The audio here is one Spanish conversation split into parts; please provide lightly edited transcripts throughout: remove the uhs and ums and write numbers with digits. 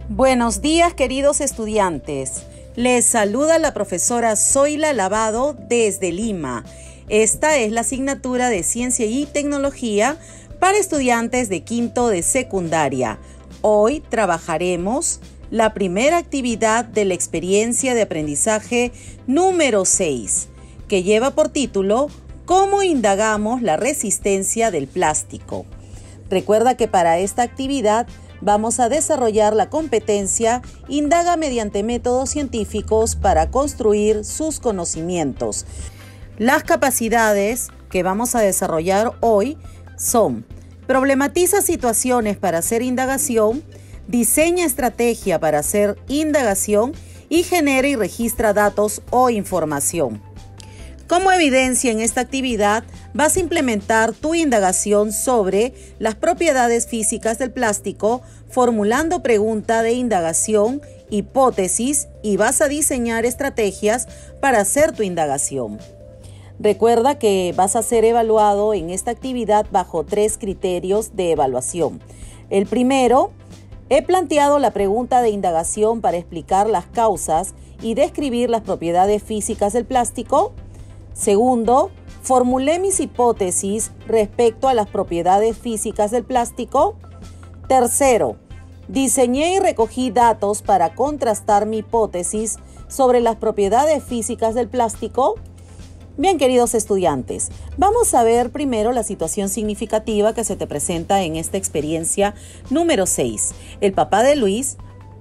Buenos días, queridos estudiantes. Les saluda la profesora Zoila Lavado desde Lima. Esta es la asignatura de Ciencia y Tecnología para estudiantes de quinto de secundaria. Hoy trabajaremos la primera actividad de la experiencia de aprendizaje número 6, que lleva por título ¿Cómo indagamos la resistencia del plástico? Recuerda que para esta actividad vamos a desarrollar la competencia Indaga mediante métodos científicos para construir sus conocimientos. Las capacidades que vamos a desarrollar hoy son: problematiza situaciones para hacer indagación, diseña estrategia para hacer indagación y genera y registra datos o información. Como evidencia en esta actividad, vas a implementar tu indagación sobre las propiedades físicas del plástico, formulando pregunta de indagación, hipótesis, y vas a diseñar estrategias para hacer tu indagación. Recuerda que vas a ser evaluado en esta actividad bajo 3 criterios de evaluación. El primero, he planteado la pregunta de indagación para explicar las causas y describir las propiedades físicas del plástico. Segundo, formulé mis hipótesis respecto a las propiedades físicas del plástico. Tercero, diseñé y recogí datos para contrastar mi hipótesis sobre las propiedades físicas del plástico. Bien, queridos estudiantes, vamos a ver primero la situación significativa que se te presenta en esta experiencia número 6. El papá de Luis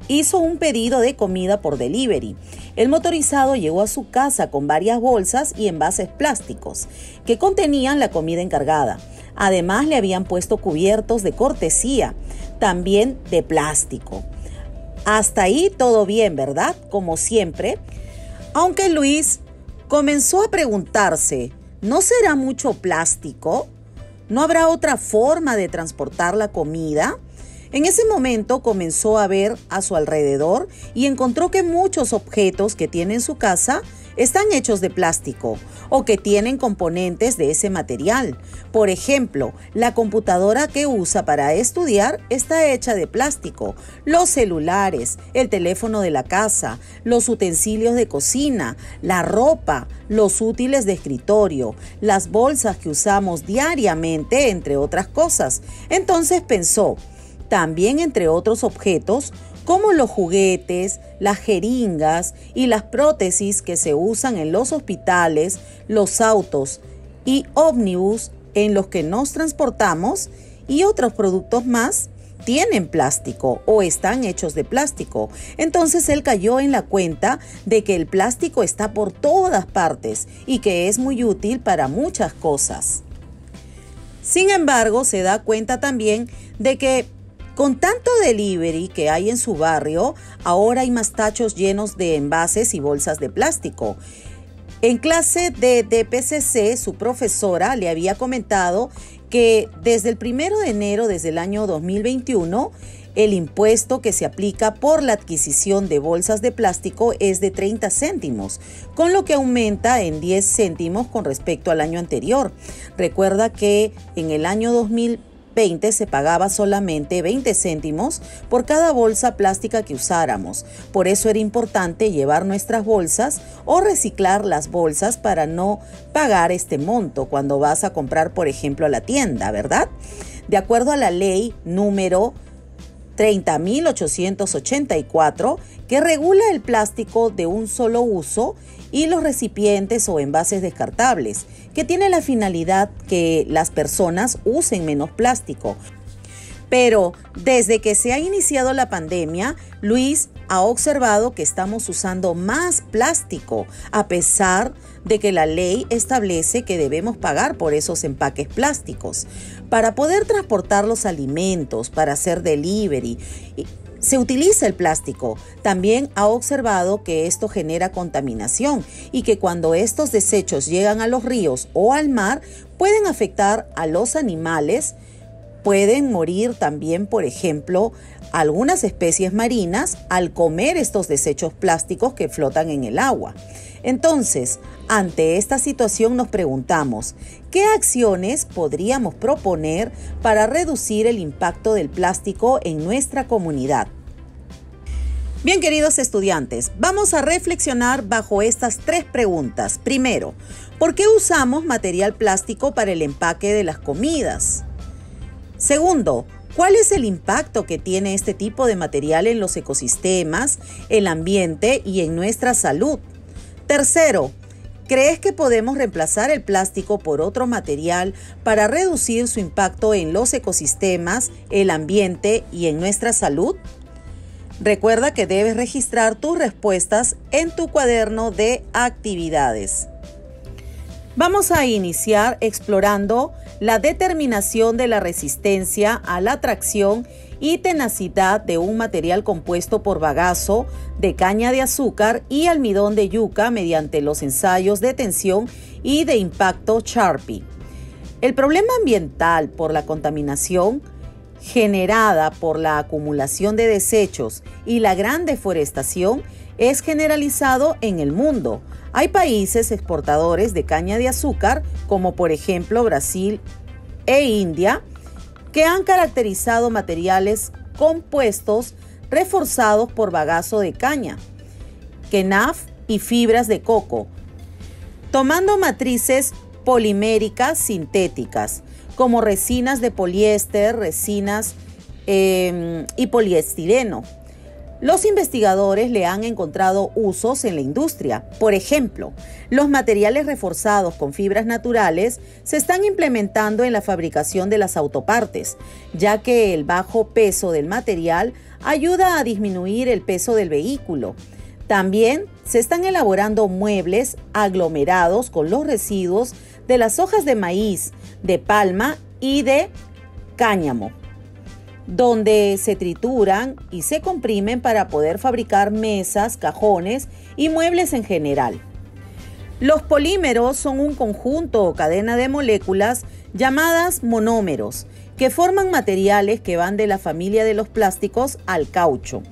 hizo un pedido de comida por delivery. El motorizado llegó a su casa con varias bolsas y envases plásticos que contenían la comida encargada. Además, le habían puesto cubiertos de cortesía, también de plástico. Hasta ahí todo bien, ¿verdad? Como siempre. Aunque Luis comenzó a preguntarse, ¿no será mucho plástico? ¿No habrá otra forma de transportar la comida? En ese momento comenzó a ver a su alrededor y encontró que muchos objetos que tiene en su casa están hechos de plástico o que tienen componentes de ese material. Por ejemplo, la computadora que usa para estudiar está hecha de plástico, los celulares, el teléfono de la casa, los utensilios de cocina, la ropa, los útiles de escritorio, las bolsas que usamos diariamente, entre otras cosas. Entonces pensó, también entre otros objetos como los juguetes, las jeringas y las prótesis que se usan en los hospitales, los autos y ómnibus en los que nos transportamos y otros productos más tienen plástico o están hechos de plástico. Entonces él cayó en la cuenta de que el plástico está por todas partes y que es muy útil para muchas cosas. Sin embargo, se da cuenta también de que con tanto delivery que hay en su barrio, ahora hay más tachos llenos de envases y bolsas de plástico. En clase de DPCC, su profesora le había comentado que desde el 1 de enero, desde el año 2021, el impuesto que se aplica por la adquisición de bolsas de plástico es de 30 céntimos, con lo que aumenta en 10 céntimos con respecto al año anterior. Recuerda que en el año 2020 se pagaba solamente 20 céntimos por cada bolsa plástica que usáramos. Por eso era importante llevar nuestras bolsas o reciclar las bolsas para no pagar este monto cuando vas a comprar, por ejemplo, a la tienda, ¿verdad? De acuerdo a la ley número 30.884, que regula el plástico de un solo uso y los recipientes o envases descartables, que tiene la finalidad que las personas usen menos plástico. Pero desde que se ha iniciado la pandemia, Luis ha observado que estamos usando más plástico, a pesar de que la ley establece que debemos pagar por esos empaques plásticos. Para poder transportar los alimentos, para hacer delivery, se utiliza el plástico. También ha observado que esto genera contaminación y que cuando estos desechos llegan a los ríos o al mar, pueden afectar a los animales. Pueden morir también, por ejemplo, algunas especies marinas al comer estos desechos plásticos que flotan en el agua. Entonces, ante esta situación nos preguntamos, ¿qué acciones podríamos proponer para reducir el impacto del plástico en nuestra comunidad? Bien, queridos estudiantes, vamos a reflexionar bajo estas 3 preguntas. Primero, ¿por qué usamos material plástico para el empaque de las comidas? Segundo, ¿cuál es el impacto que tiene este tipo de material en los ecosistemas, el ambiente y en nuestra salud? Tercero, ¿crees que podemos reemplazar el plástico por otro material para reducir su impacto en los ecosistemas, el ambiente y en nuestra salud? Recuerda que debes registrar tus respuestas en tu cuaderno de actividades. Vamos a iniciar explorando la determinación de la resistencia a la tracción y tenacidad de un material compuesto por bagazo de caña de azúcar y almidón de yuca mediante los ensayos de tensión y de impacto Charpy. El problema ambiental por la contaminación generada por la acumulación de desechos y la gran deforestación es generalizado en el mundo. Hay países exportadores de caña de azúcar, como por ejemplo Brasil e India, que han caracterizado materiales compuestos reforzados por bagazo de caña, kenaf y fibras de coco, tomando matrices poliméricas sintéticas, como resinas de poliéster, resinas y poliestireno. Los investigadores le han encontrado usos en la industria. Por ejemplo, los materiales reforzados con fibras naturales se están implementando en la fabricación de las autopartes, ya que el bajo peso del material ayuda a disminuir el peso del vehículo. También se están elaborando muebles aglomerados con los residuos de las hojas de maíz, de palma y de cáñamo, donde se trituran y se comprimen para poder fabricar mesas, cajones y muebles en general. Los polímeros son un conjunto o cadena de moléculas llamadas monómeros, que forman materiales que van de la familia de los plásticos al caucho.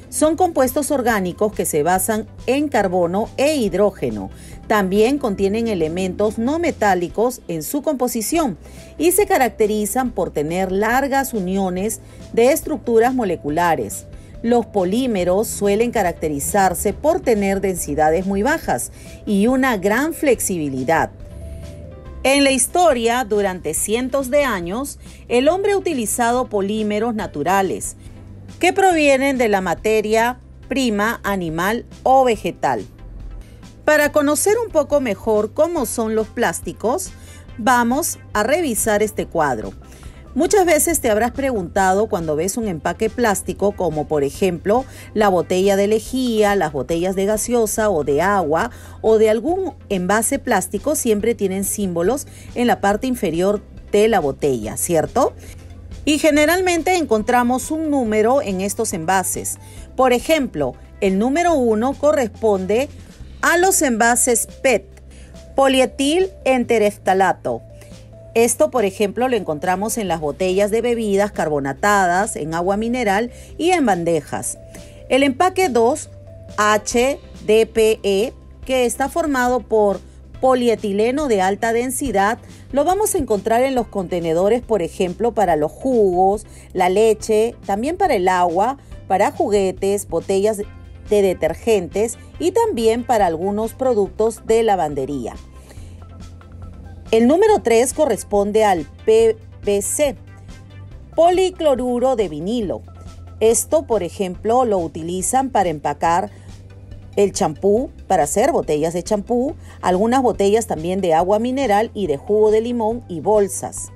Son compuestos orgánicos que se basan en carbono e hidrógeno. También contienen elementos no metálicos en su composición y se caracterizan por tener largas uniones de estructuras moleculares. Los polímeros suelen caracterizarse por tener densidades muy bajas y una gran flexibilidad. En la historia, durante cientos de años, el hombre ha utilizado polímeros naturales que provienen de la materia prima animal o vegetal. Para conocer un poco mejor cómo son los plásticos, vamos a revisar este cuadro. Muchas veces te habrás preguntado cuando ves un empaque plástico, como por ejemplo la botella de lejía, las botellas de gaseosa o de agua o de algún envase plástico, siempre tienen símbolos en la parte inferior de la botella, ¿cierto? Y generalmente encontramos un número en estos envases. Por ejemplo, el número 1 corresponde a los envases PET, polietil entereftalato. Esto, por ejemplo, lo encontramos en las botellas de bebidas carbonatadas, en agua mineral y en bandejas. El empaque 2, HDPE, que está formado por polietileno de alta densidad, lo vamos a encontrar en los contenedores, por ejemplo, para los jugos, la leche, también para el agua, para juguetes, botellas de detergentes y también para algunos productos de lavandería. El número 3 corresponde al PVC, policloruro de vinilo. Esto, por ejemplo, lo utilizan para empacar el champú, para hacer botellas de champú, algunas botellas también de agua mineral y de jugo de limón y bolsas.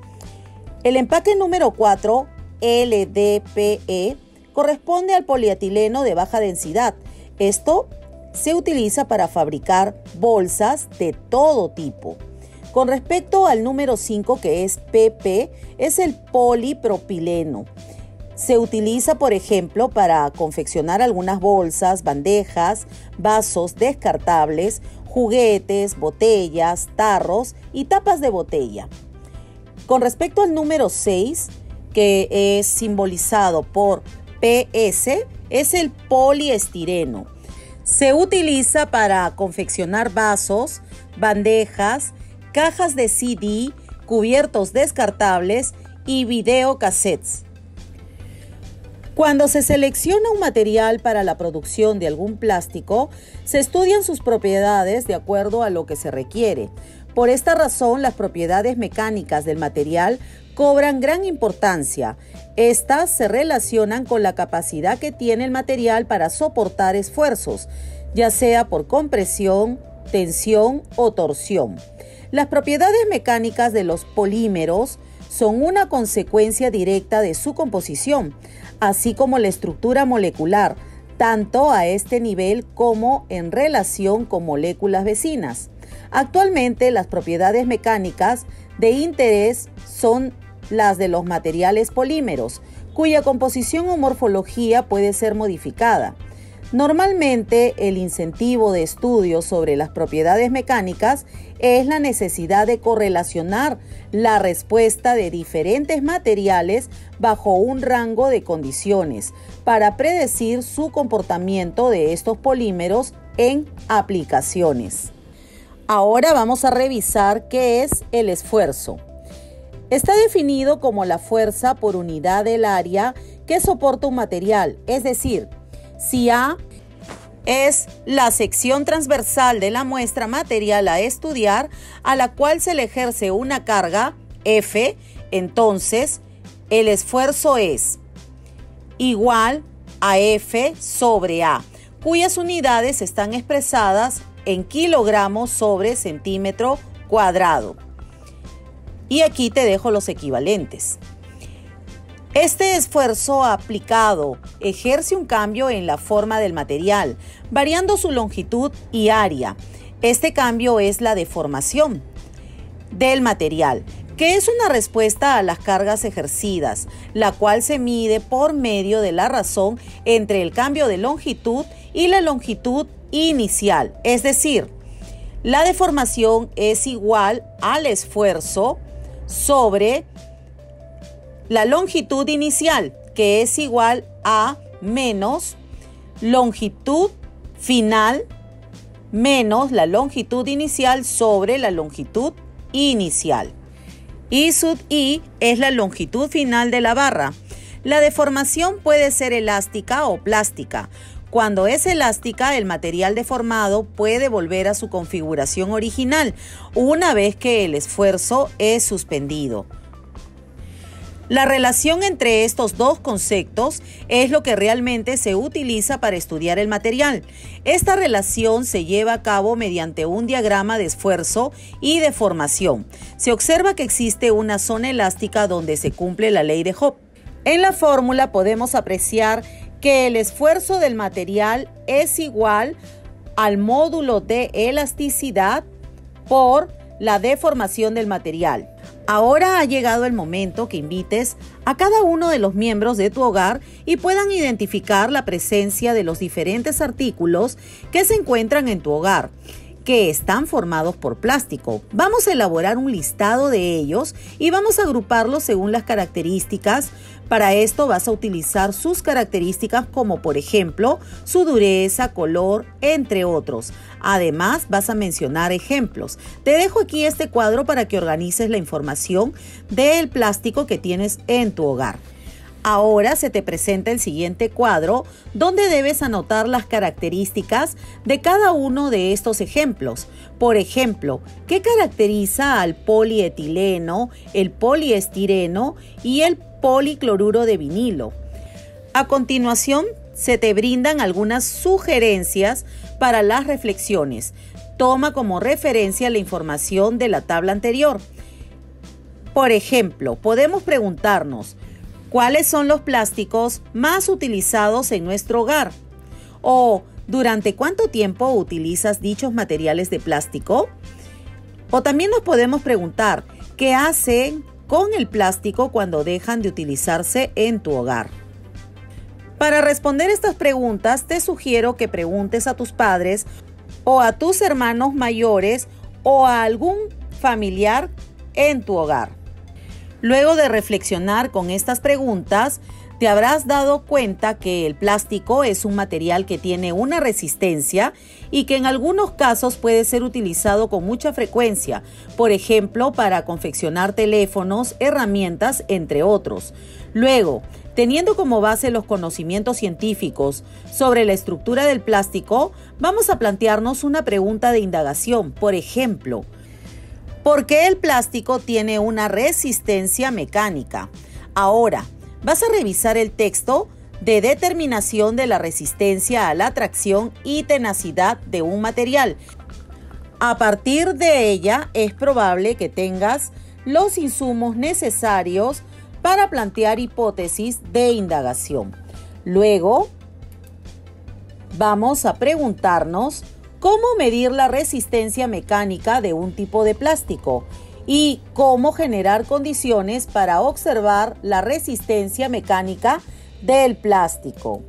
El empaque número 4, LDPE, corresponde al polietileno de baja densidad. Esto se utiliza para fabricar bolsas de todo tipo. Con respecto al número 5, que es PP, es el polipropileno. Se utiliza, por ejemplo, para confeccionar algunas bolsas, bandejas, vasos descartables, juguetes, botellas, tarros y tapas de botella. Con respecto al número 6, que es simbolizado por PS, es el poliestireno. Se utiliza para confeccionar vasos, bandejas, cajas de CD, cubiertos descartables y videocassettes. Cuando se selecciona un material para la producción de algún plástico, se estudian sus propiedades de acuerdo a lo que se requiere. Por esta razón, las propiedades mecánicas del material cobran gran importancia. Estas se relacionan con la capacidad que tiene el material para soportar esfuerzos, ya sea por compresión, tensión o torsión. Las propiedades mecánicas de los polímeros son una consecuencia directa de su composición, así como la estructura molecular, tanto a este nivel como en relación con moléculas vecinas. Actualmente, las propiedades mecánicas de interés son las de los materiales polímeros, cuya composición o morfología puede ser modificada. Normalmente, el incentivo de estudio sobre las propiedades mecánicas es la necesidad de correlacionar la respuesta de diferentes materiales bajo un rango de condiciones para predecir su comportamiento de estos polímeros en aplicaciones. Ahora vamos a revisar qué es el esfuerzo. Está definido como la fuerza por unidad del área que soporta un material, es decir, si A es la sección transversal de la muestra material a estudiar, a la cual se le ejerce una carga, F, entonces el esfuerzo es igual a F sobre A, cuyas unidades están expresadas en kilogramos sobre centímetro cuadrado. Y aquí te dejo los equivalentes. Este esfuerzo aplicado ejerce un cambio en la forma del material, variando su longitud y área. Este cambio es la deformación del material, que es una respuesta a las cargas ejercidas, la cual se mide por medio de la razón entre el cambio de longitud y la longitud inicial. Es decir, la deformación es igual al esfuerzo sobre la longitud inicial, que es igual a menos longitud final menos la longitud inicial sobre la longitud inicial. I sub I es la longitud final de la barra. La deformación puede ser elástica o plástica. Cuando es elástica, el material deformado puede volver a su configuración original una vez que el esfuerzo es suspendido. La relación entre estos dos conceptos es lo que realmente se utiliza para estudiar el material. Esta relación se lleva a cabo mediante un diagrama de esfuerzo y deformación. Se observa que existe una zona elástica donde se cumple la ley de Hooke. En la fórmula podemos apreciar que el esfuerzo del material es igual al módulo de elasticidad por la deformación del material. Ahora ha llegado el momento que invites a cada uno de los miembros de tu hogar y puedan identificar la presencia de los diferentes artículos que se encuentran en tu hogar, que están formados por plástico. Vamos a elaborar un listado de ellos y vamos a agruparlos según las características. Para esto vas a utilizar sus características como por ejemplo su dureza, color, entre otros. Además vas a mencionar ejemplos. Te dejo aquí este cuadro para que organices la información del plástico que tienes en tu hogar. Ahora se te presenta el siguiente cuadro donde debes anotar las características de cada uno de estos ejemplos. Por ejemplo, ¿qué caracteriza al polietileno, el poliestireno y el policloruro de vinilo? A continuación, se te brindan algunas sugerencias para las reflexiones. Toma como referencia la información de la tabla anterior. Por ejemplo, podemos preguntarnos, ¿cuáles son los plásticos más utilizados en nuestro hogar? O, ¿durante cuánto tiempo utilizas dichos materiales de plástico? O también nos podemos preguntar, ¿qué hacen con el plástico cuando dejan de utilizarse en tu hogar? Para responder estas preguntas, te sugiero que preguntes a tus padres o a tus hermanos mayores o a algún familiar en tu hogar. Luego de reflexionar con estas preguntas, te habrás dado cuenta que el plástico es un material que tiene una resistencia y que en algunos casos puede ser utilizado con mucha frecuencia, por ejemplo, para confeccionar teléfonos, herramientas, entre otros. Luego, Teniendo como base los conocimientos científicos sobre la estructura del plástico, vamos a plantearnos una pregunta de indagación. Por ejemplo, ¿por qué el plástico tiene una resistencia mecánica? Ahora, vas a revisar el texto de determinación de la resistencia a la tracción y tenacidad de un material. A partir de ella, es probable que tengas los insumos necesarios para plantear hipótesis de indagación. Luego, vamos a preguntarnos cómo medir la resistencia mecánica de un tipo de plástico y cómo generar condiciones para observar la resistencia mecánica del plástico.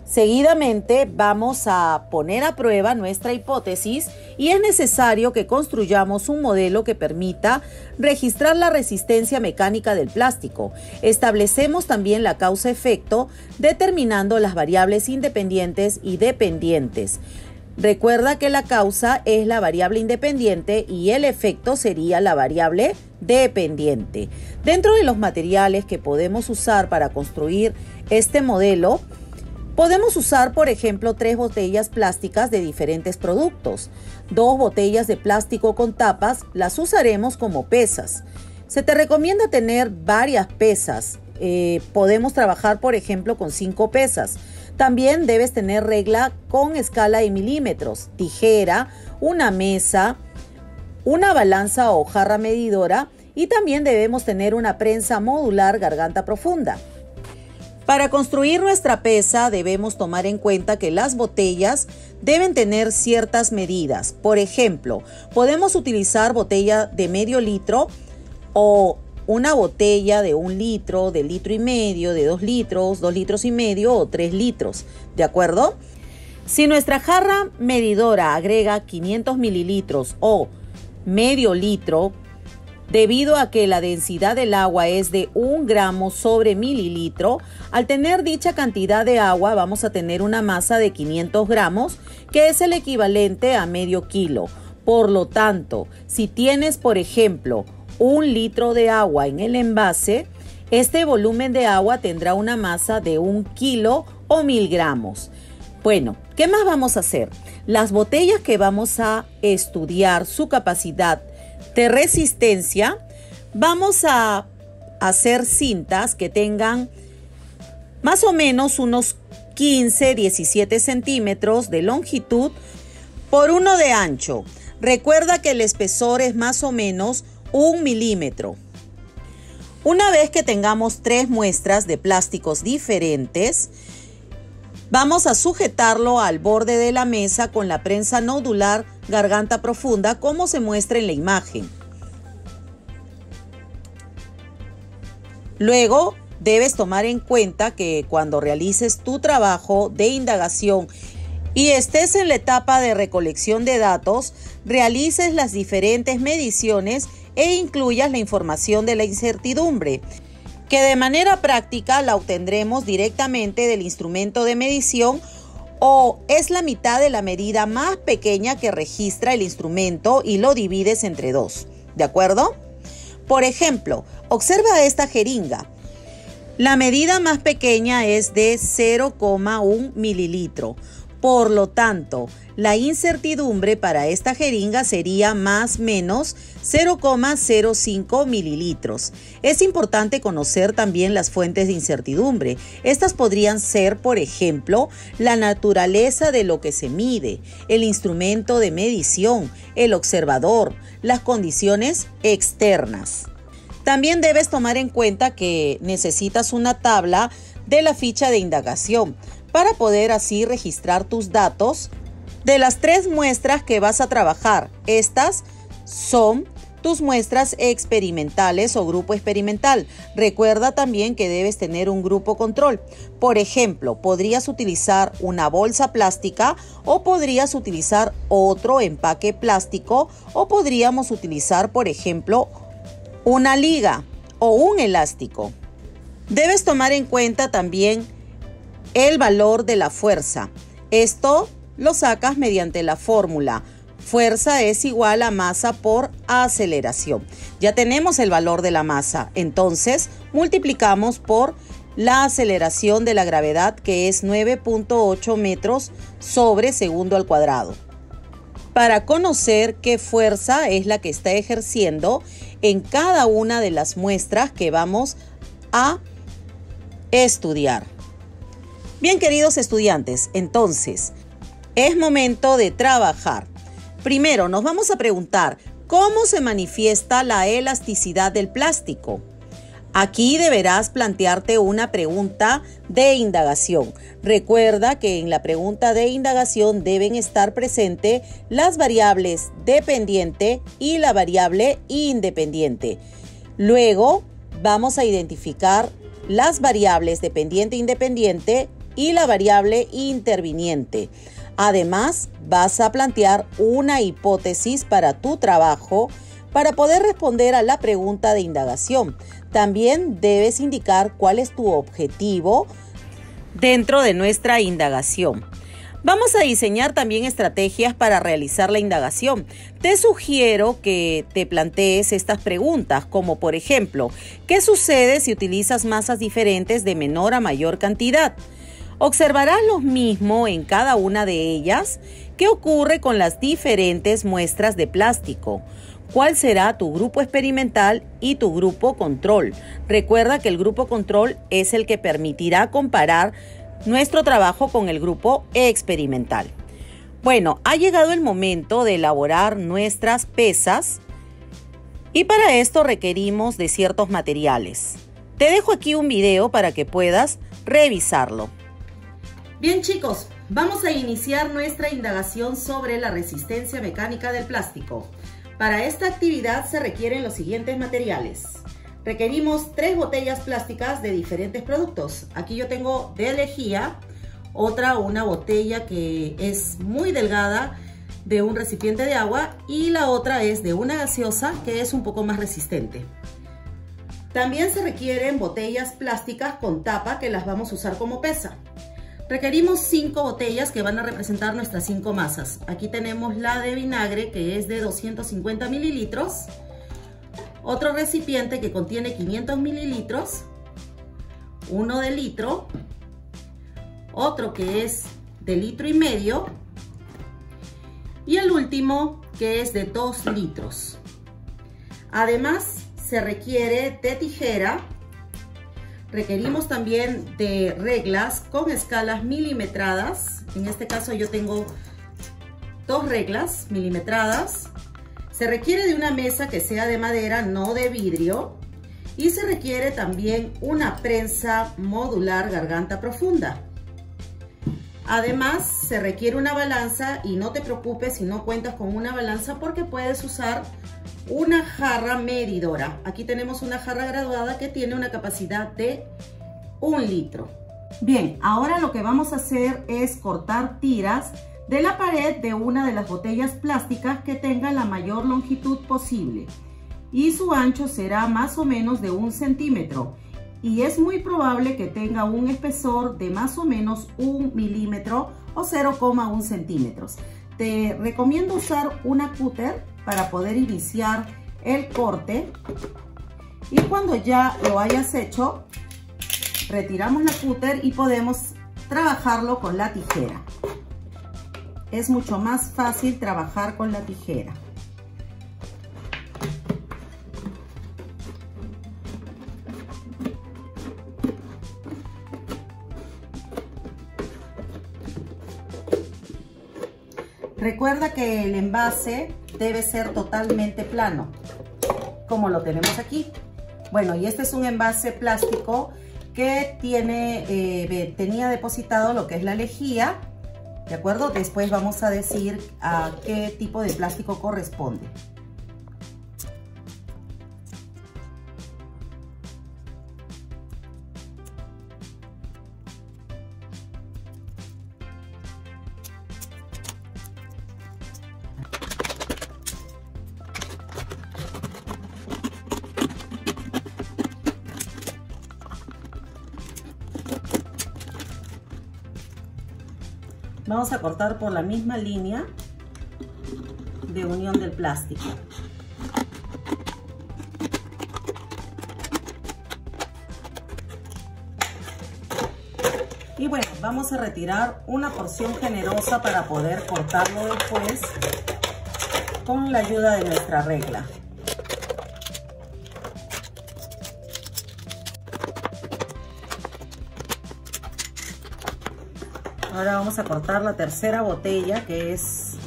Seguidamente vamos a poner a prueba nuestra hipótesis y es necesario que construyamos un modelo que permita registrar la resistencia mecánica del plástico. Establecemos también la causa-efecto determinando las variables independientes y dependientes. Recuerda que la causa es la variable independiente y el efecto sería la variable dependiente. Dentro de los materiales que podemos usar para construir este modelo, podemos usar, por ejemplo, 3 botellas plásticas de diferentes productos. 2 botellas de plástico con tapas las usaremos como pesas. Se te recomienda tener varias pesas. Podemos trabajar, por ejemplo, con 5 pesas. También debes tener regla con escala de milímetros, tijera, una mesa, una balanza o jarra medidora y también debemos tener una prensa modular garganta profunda. Para construir nuestra pesa debemos tomar en cuenta que las botellas deben tener ciertas medidas. Por ejemplo, podemos utilizar botella de medio litro o una botella de 1 litro, de 1,5 litros, de 2 litros, 2,5 litros o 3 litros, ¿de acuerdo? Si nuestra jarra medidora agrega 500 mililitros o medio litro, debido a que la densidad del agua es de 1 gramo sobre mililitro, al tener dicha cantidad de agua vamos a tener una masa de 500 gramos, que es el equivalente a medio kilo. Por lo tanto, si tienes, por ejemplo, 1 litro de agua en el envase, este volumen de agua tendrá una masa de 1 kilo o 1000 gramos. Bueno, ¿qué más vamos a hacer? Las botellas que vamos a estudiar su capacidad de resistencia, vamos a hacer cintas que tengan más o menos unos 15-17 centímetros de longitud por 1 de ancho. Recuerda que el espesor es más o menos 1 milímetro. Una vez que tengamos 3 muestras de plásticos diferentes, vamos a sujetarlo al borde de la mesa con la prensa nodular garganta profunda, como se muestra en la imagen. Luego, debes tomar en cuenta que cuando realices tu trabajo de indagación y estés en la etapa de recolección de datos, realices las diferentes mediciones e incluyas la información de la incertidumbre, que de manera práctica la obtendremos directamente del instrumento de medición o es la mitad de la medida más pequeña que registra el instrumento y lo divides entre 2, ¿de acuerdo? Por ejemplo, observa esta jeringa. La medida más pequeña es de 0,1 mililitro. Por lo tanto, la incertidumbre para esta jeringa sería más o menos 0,05 mililitros. Es importante conocer también las fuentes de incertidumbre. Estas podrían ser, por ejemplo, la naturaleza de lo que se mide, el instrumento de medición, el observador, las condiciones externas. También debes tomar en cuenta que necesitas una tabla de la ficha de indagación para poder así registrar tus datos de las 3 muestras que vas a trabajar. Estas son tus muestras experimentales o grupo experimental. Recuerda también que debes tener un grupo control. Por ejemplo, podrías utilizar una bolsa plástica o podrías utilizar otro empaque plástico o podríamos utilizar, por ejemplo, una liga o un elástico. Debes tomar en cuenta también el valor de la fuerza. Esto lo sacas mediante la fórmula. Fuerza es igual a masa por aceleración. Ya tenemos el valor de la masa, entonces multiplicamos por la aceleración de la gravedad, que es 9.8 metros sobre segundo al cuadrado, para conocer qué fuerza es la que está ejerciendo en cada una de las muestras que vamos a estudiar. Bien, queridos estudiantes, entonces es momento de trabajar. Primero nos vamos a preguntar cómo se manifiesta la elasticidad del plástico. Aquí deberás plantearte una pregunta de indagación. Recuerda que en la pregunta de indagación deben estar presentes las variables dependiente y la variable independiente. Luego vamos a identificar las variables dependiente e independiente y la variable interviniente. Además, vas a plantear una hipótesis para tu trabajo para poder responder a la pregunta de indagación. También debes indicar cuál es tu objetivo dentro de nuestra indagación. Vamos a diseñar también estrategias para realizar la indagación. Te sugiero que te plantees estas preguntas, como por ejemplo, ¿qué sucede si utilizas masas diferentes de menor a mayor cantidad? Observarás lo mismo en cada una de ellas. ¿Qué ocurre con las diferentes muestras de plástico? ¿Cuál será tu grupo experimental y tu grupo control? Recuerda que el grupo control es el que permitirá comparar nuestro trabajo con el grupo experimental. Bueno, ha llegado el momento de elaborar nuestras pesas y para esto requerimos de ciertos materiales. Te dejo aquí un video para que puedas revisarlo. Bien, chicos, vamos a iniciar nuestra indagación sobre la resistencia mecánica del plástico. Para esta actividad se requieren los siguientes materiales. Requerimos 3 botellas plásticas de diferentes productos. Aquí yo tengo de lejía, una botella que es muy delgada de un recipiente de agua y la otra es de una gaseosa que es un poco más resistente. También se requieren botellas plásticas con tapa que las vamos a usar como pesa. Requerimos 5 botellas que van a representar nuestras 5 masas. Aquí tenemos la de vinagre que es de 250 mililitros. Otro recipiente que contiene 500 mililitros. Uno de litro. Otro que es de 1,5 litros. Y el último que es de 2 litros. Además se requiere de tijera. Requerimos también de reglas con escalas milimetradas. En este caso yo tengo 2 reglas milimetradas. Se requiere de una mesa que sea de madera, no de vidrio. Y se requiere también una prensa modular garganta profunda. Además se requiere una balanza y no te preocupes si no cuentas con una balanza porque puedes usar una jarra medidora. Aquí tenemos una jarra graduada que tiene una capacidad de 1 litro. Bien, ahora lo que vamos a hacer es cortar tiras de la pared de una de las botellas plásticas que tenga la mayor longitud posible. Y su ancho será más o menos de 1 centímetro. Y es muy probable que tenga un espesor de más o menos 1 milímetro o 0,1 centímetros. Te recomiendo usar una cúter para poder iniciar el corte y cuando ya lo hayas hecho retiramos la cúter y podemos trabajarlo con la tijera. Es mucho más fácil trabajar con la tijera. Recuerda que el envase debe ser totalmente plano, como lo tenemos aquí. Bueno, y este es un envase plástico que tenía depositado lo que es la lejía, ¿de acuerdo? Después vamos a decir a qué tipo de plástico corresponde. Vamos a cortar por la misma línea de unión del plástico. Y bueno, vamos a retirar una porción generosa para poder cortarlo después con la ayuda de nuestra regla. Ahora vamos a cortar la tercera botella, que es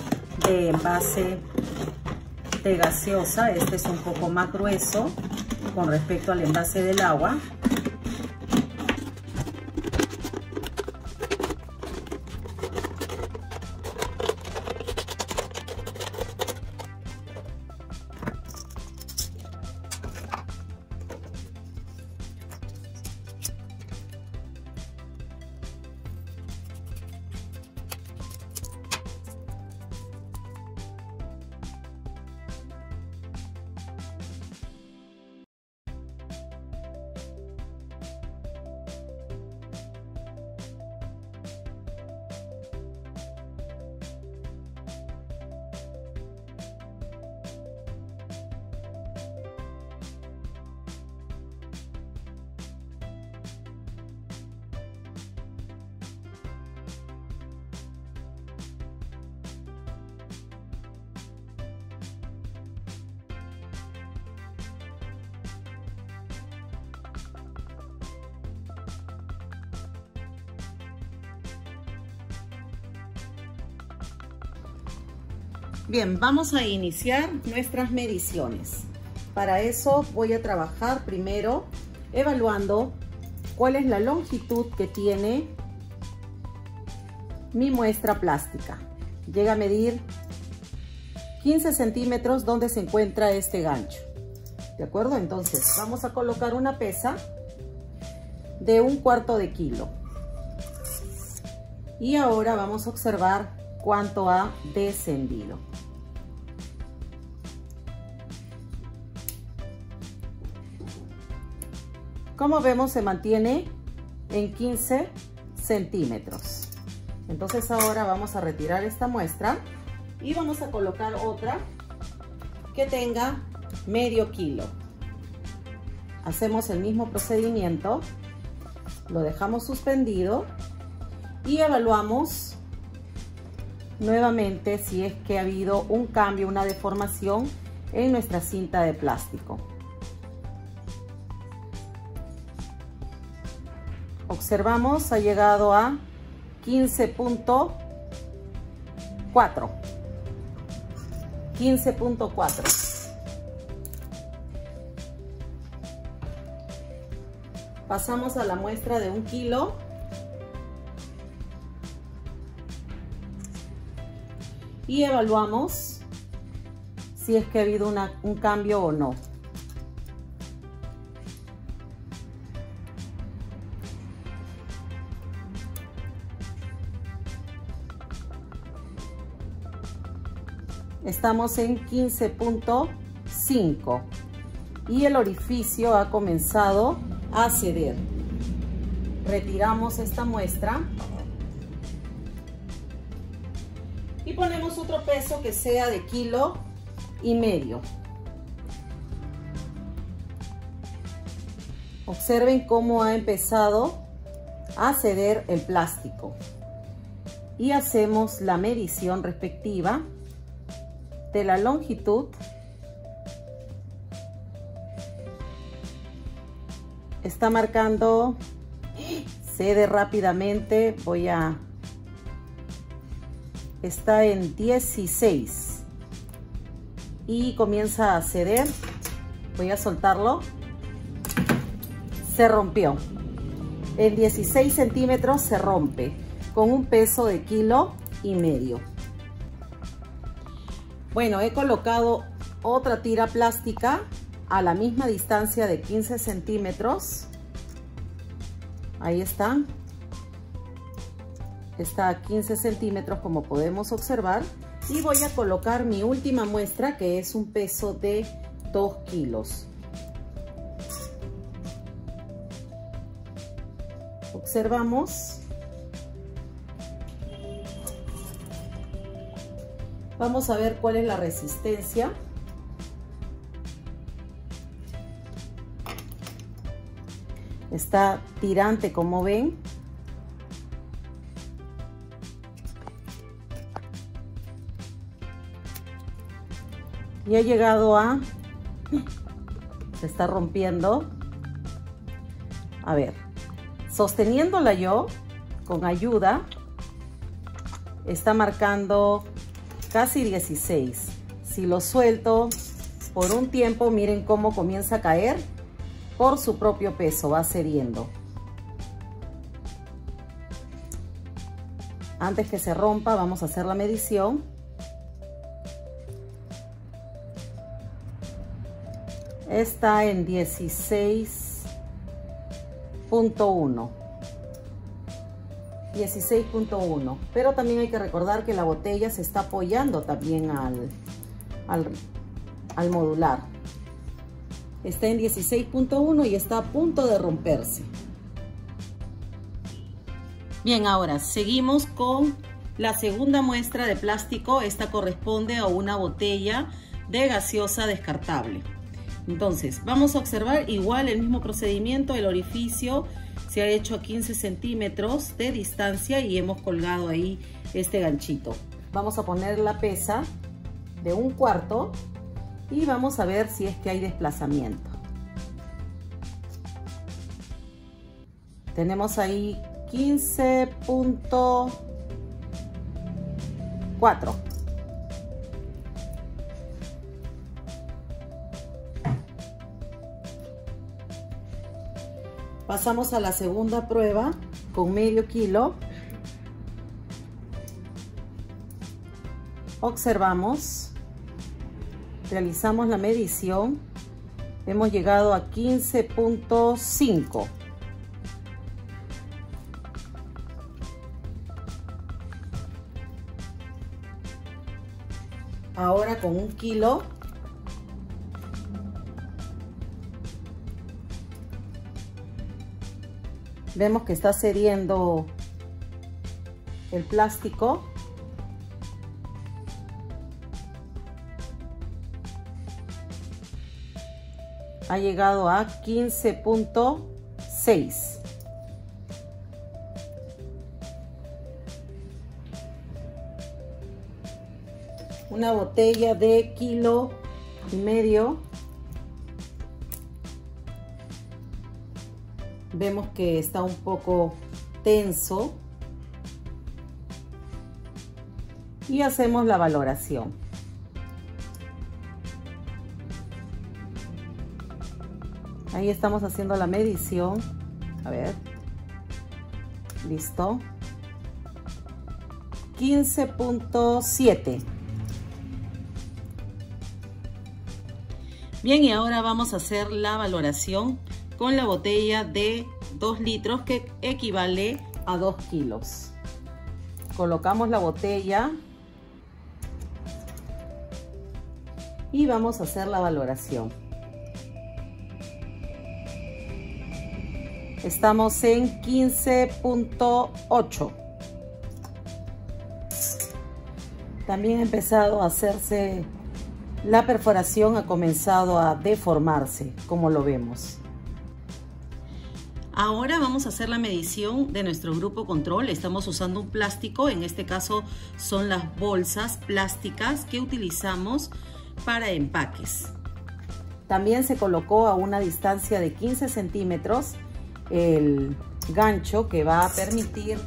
de envase de gaseosa. Este es un poco más grueso con respecto al envase del agua. Bien, vamos a iniciar nuestras mediciones. Para eso voy a trabajar primero evaluando cuál es la longitud que tiene mi muestra plástica. Llega a medir 15 centímetros donde se encuentra este gancho. ¿De acuerdo? Entonces vamos a colocar una pesa de 1/4 de kilo. Y ahora vamos a observar cuánto ha descendido. Como vemos, se mantiene en 15 centímetros. Entonces ahora vamos a retirar esta muestra y vamos a colocar otra que tenga medio kilo. Hacemos el mismo procedimiento, lo dejamos suspendido y evaluamos nuevamente si es que ha habido un cambio, una deformación en nuestra cinta de plástico. Observamos, ha llegado a 15.4. 15.4. Pasamos a la muestra de 1 kilo. Y evaluamos si es que ha habido un cambio o no. Estamos en 15.5 y el orificio ha comenzado a ceder. Retiramos esta muestra y ponemos otro peso que sea de 1,5 kilos. Observen cómo ha empezado a ceder el plástico y hacemos la medición respectiva de la longitud. Está marcando, cede rápidamente, está en 16 y comienza a ceder. Voy a soltarlo. Se rompió. En 16 centímetros se rompe con un peso de 1,5 kilos. Bueno, he colocado otra tira plástica a la misma distancia de 15 centímetros. Ahí está. Está a 15 centímetros como podemos observar. Y voy a colocar mi última muestra, que es un peso de 2 kilos. Observamos. Vamos a ver cuál es la resistencia. Está tirante, como ven. Y he llegado a... Se está rompiendo. A ver, sosteniéndola yo, con ayuda, está marcando casi 16. Si lo suelto por un tiempo, miren cómo comienza a caer por su propio peso, va cediendo. Antes que se rompa, vamos a hacer la medición. Está en 16.1. 16.1. Pero también hay que recordar que la botella se está apoyando también al modular. Está en 16.1 y está a punto de romperse. Bien, ahora seguimos con la segunda muestra de plástico. Esta corresponde a una botella de gaseosa descartable. Entonces, vamos a observar igual el mismo procedimiento. El orificio se ha hecho a 15 centímetros de distancia y hemos colgado ahí este ganchito. Vamos a poner la pesa de 1/4 y vamos a ver si es que hay desplazamiento. Tenemos ahí 15.4. Pasamos a la segunda prueba con medio kilo. Observamos, realizamos la medición, hemos llegado a 15.5. Ahora con 1 kilo. Vemos que está cediendo el plástico. Ha llegado a 15.6. Una botella de 1,5 kilos. Vemos que está un poco tenso y hacemos la valoración. Ahí estamos haciendo la medición. A ver. Listo. 15.7. Bien, y ahora vamos a hacer la valoración con la botella de 2 litros que equivale a 2 kilos. Colocamos la botella y vamos a hacer la valoración. Estamos en 15.8. También ha empezado a hacerse la perforación, ha comenzado a deformarse, como lo vemos. Ahora vamos a hacer la medición de nuestro grupo control. Estamos usando un plástico, en este caso son las bolsas plásticas que utilizamos para empaques. También se colocó a una distancia de 15 centímetros el gancho que va a permitir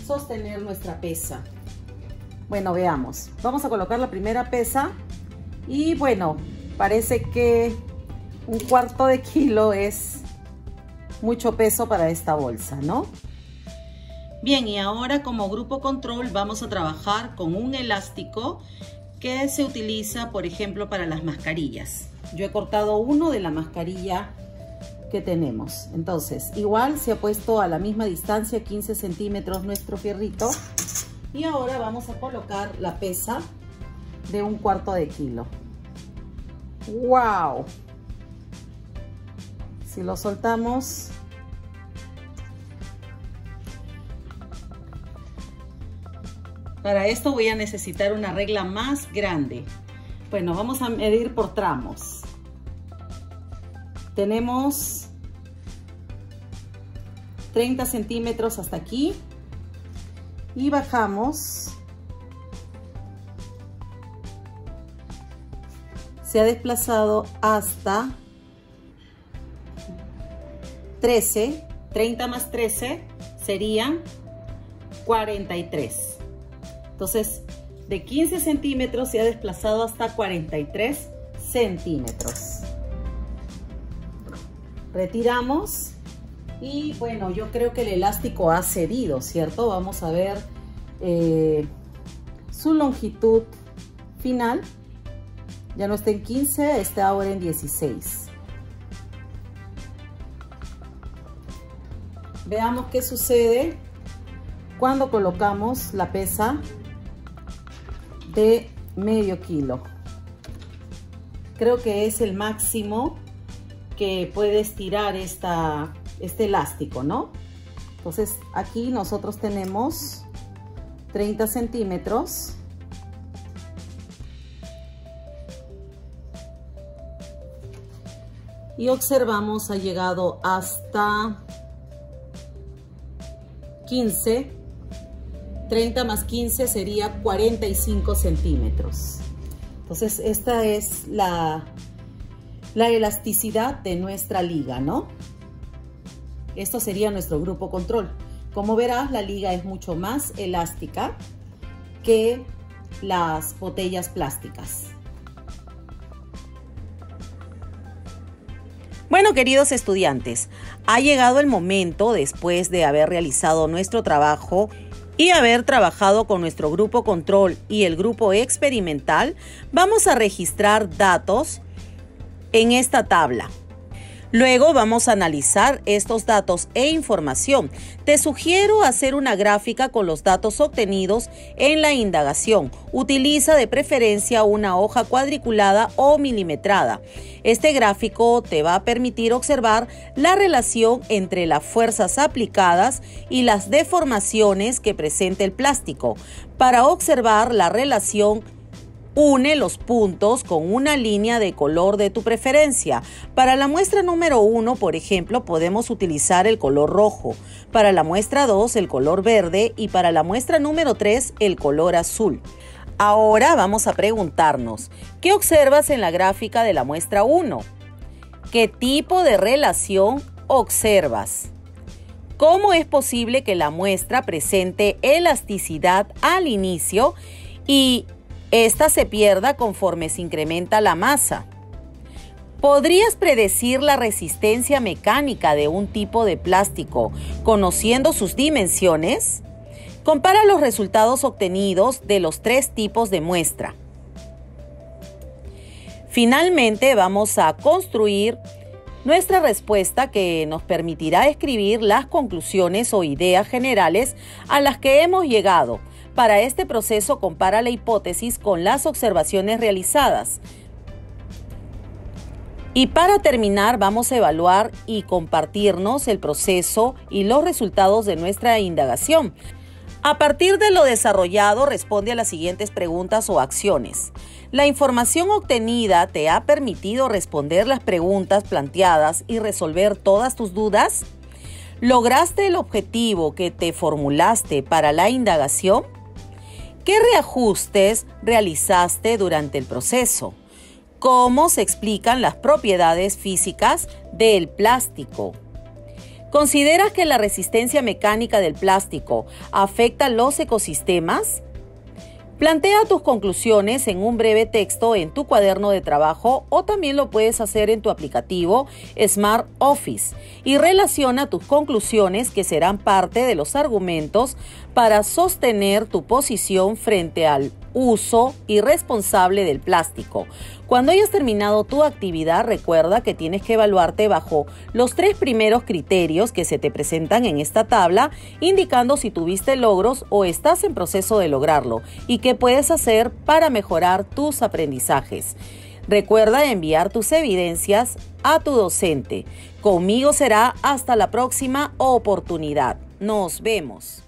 sostener nuestra pesa. Bueno, veamos. Vamos a colocar la primera pesa y bueno, parece que 1/4 kilo es mucho peso para esta bolsa, ¿no? Bien, y ahora como grupo control vamos a trabajar con un elástico que se utiliza, por ejemplo, para las mascarillas. Yo he cortado uno de la mascarilla que tenemos. Entonces, igual se ha puesto a la misma distancia, 15 centímetros nuestro fierrito. Y ahora vamos a colocar la pesa de 1/4 kilo. ¡Wow! Si lo soltamos, para esto voy a necesitar una regla más grande. Bueno, vamos a medir por tramos. Tenemos 30 centímetros hasta aquí y bajamos se ha desplazado hasta 13. 30 más 13 serían 43. Entonces, de 15 centímetros se ha desplazado hasta 43 centímetros. Retiramos y bueno, yo creo que el elástico ha cedido, ¿cierto? Vamos a ver su longitud final. Ya no está en 15, está ahora en 16. Veamos qué sucede cuando colocamos la pesa de medio kilo. Creo que es el máximo que puede estirar este elástico, ¿no? Entonces aquí nosotros tenemos 30 centímetros. Y observamos, ha llegado hasta 15. 30 más 15 sería 45 centímetros. Entonces esta es la elasticidad de nuestra liga, ¿no? Esto sería nuestro grupo control. Como verás, la liga es mucho más elástica que las botellas plásticas. Bueno, queridos estudiantes, ha llegado el momento, después de haber realizado nuestro trabajo y haber trabajado con nuestro grupo control y el grupo experimental, vamos a registrar datos en esta tabla. Luego vamos a analizar estos datos e información. Te sugiero hacer una gráfica con los datos obtenidos en la indagación. Utiliza de preferencia una hoja cuadriculada o milimetrada. Este gráfico te va a permitir observar la relación entre las fuerzas aplicadas y las deformaciones que presenta el plástico. Para observar la relación, une los puntos con una línea de color de tu preferencia. Para la muestra número 1, por ejemplo, podemos utilizar el color rojo. Para la muestra 2, el color verde. Y para la muestra número 3, el color azul. Ahora vamos a preguntarnos, ¿qué observas en la gráfica de la muestra 1? ¿Qué tipo de relación observas? ¿Cómo es posible que la muestra presente elasticidad al inicio y esta se pierda conforme se incrementa la masa? ¿Podrías predecir la resistencia mecánica de un tipo de plástico conociendo sus dimensiones? Compara los resultados obtenidos de los 3 tipos de muestra. Finalmente, vamos a construir nuestra respuesta que nos permitirá escribir las conclusiones o ideas generales a las que hemos llegado. Para este proceso, compara la hipótesis con las observaciones realizadas. Y para terminar, vamos a evaluar y compartirnos el proceso y los resultados de nuestra indagación. A partir de lo desarrollado, responde a las siguientes preguntas o acciones. ¿La información obtenida te ha permitido responder las preguntas planteadas y resolver todas tus dudas? ¿Lograste el objetivo que te formulaste para la indagación? ¿Qué reajustes realizaste durante el proceso? ¿Cómo se explican las propiedades físicas del plástico? ¿Consideras que la resistencia mecánica del plástico afecta a los ecosistemas? Plantea tus conclusiones en un breve texto en tu cuaderno de trabajo o también lo puedes hacer en tu aplicativo Smart Office y relaciona tus conclusiones que serán parte de los argumentos para sostener tu posición frente al uso irresponsable del plástico. Cuando hayas terminado tu actividad, recuerda que tienes que evaluarte bajo los 3 primeros criterios que se te presentan en esta tabla, indicando si tuviste logros o estás en proceso de lograrlo y qué puedes hacer para mejorar tus aprendizajes. Recuerda enviar tus evidencias a tu docente. Conmigo será hasta la próxima oportunidad. Nos vemos.